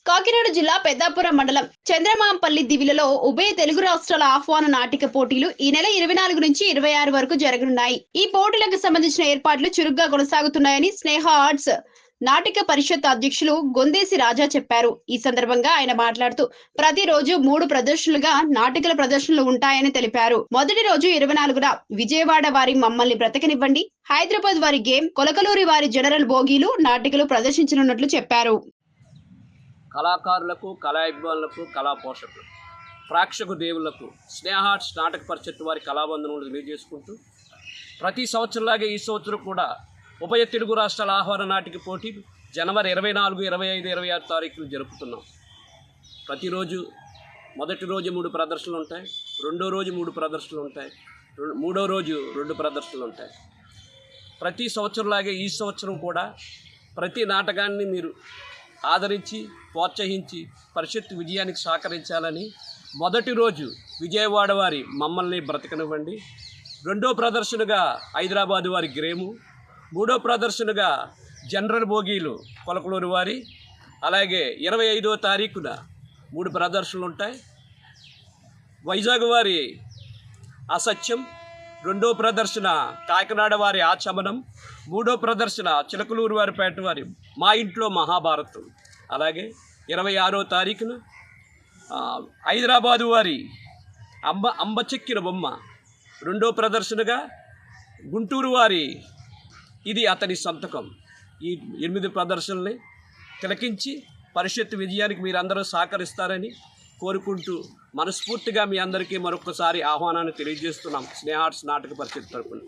కాకినాడ జిల్లా పెద్దాపురం మండలం చంద్రమాంపల్లి దివిలలో ఉభయ తెలుగు రాష్ట్రాల ఆహ్వాన నాటిక పోటీలు ఈ నెల 24 నుంచి 26 వరకు జరగనున్నాయి. ఈ పోటీలకు సంబంధించిన ఏర్పాట్లు చురుగ్గా కొనసాగుతున్నాయని స్నేహ ఆర్ట్స్ నాటిక పరిషత్ అధ్యక్షులు గొందేసి రాజా చెప్పారు. ఈ సందర్భంగా ఆయన మాట్లాడుతూ ప్రతిరోజు 3 ప్రదర్శనలుగా నాటికల ప్రదర్శనలు ఉంటాయని తెలిపారు. మొదటి రోజు 24న విజయవాడ వారి మమ్మల్ని బ్రతకనివ్వండి, హైదరాబాద్ వారి గేమ్, కొలకలూరి వారి జనరల్ భోగిలు నాటికలు ప్రదర్శించనున్నట్లు చెప్పారు. కళాకారులకు, కళాభిమానులకు, కళా పోషకులకు, ప్రేక్షక దేవుళ్లకు స్నేహ ఆర్ట్స్ నాటక పరిషత్ వారి కళాబంధనలు తెలియజేసుకుంటూ ప్రతి సంవత్సరంలాగే ఈ సంవత్సరం కూడా ఉభయ తెలుగు రాష్ట్రాల ఆహ్వాన నాటిక పోటీలు జనవరి 24, 25, 26 తారీఖులు జరుపుతున్నాం. ప్రతిరోజు మొదటి రోజు 3 ప్రదర్శనలు ఉంటాయి, రెండో రోజు 3 ప్రదర్శనలు ఉంటాయి, మూడో రోజు 2 ప్రదర్శనలు ఉంటాయి. ప్రతి సంవత్సరంలాగే ఈ సంవత్సరం కూడా ప్రతి నాటకాన్ని మీరు ఆదరించి ప్రోత్సహించి పరిషత్ విజయానికి సహకరించాలని మొదటి రోజు విజయవాడ వారి మమ్మల్ని బ్రతకనివ్వండి, రెండో ప్రదర్శనగా హైదరాబాద్ వారి గ్రేము, మూడో ప్రదర్శనగా జనరల్ భోగీలు కొలకలూరి వారి, అలాగే 25వ తారీఖున 3 ప్రదర్శనలు ఉంటాయి. వైజాగ్ వారి అసత్యం, రెండో ప్రదర్శన కాకినాడ వారి ఆచమనం, మూడో ప్రదర్శన చిలకలూరు వారి పేట వారి మా ఇంట్లో మహాభారతం, అలాగే 26వ తారీఖున హైదరాబాదు వారి అంబ చెక్కిన బొమ్మ, రెండో ప్రదర్శనగా గుంటూరు వారి ఇది అతని సంతకం. ఈ 8 ప్రదర్శనల్ని తిలకించి పరిషత్ విజయానికి మీరందరూ సహకరిస్తారని కోరుకుంటూ మనస్ఫూర్తిగా మీ అందరికీ మరొకసారి ఆహ్వానాన్ని తెలియజేస్తున్నాం స్నేహ ఆర్ట్స్ నాటక పరిషత్ తరపున.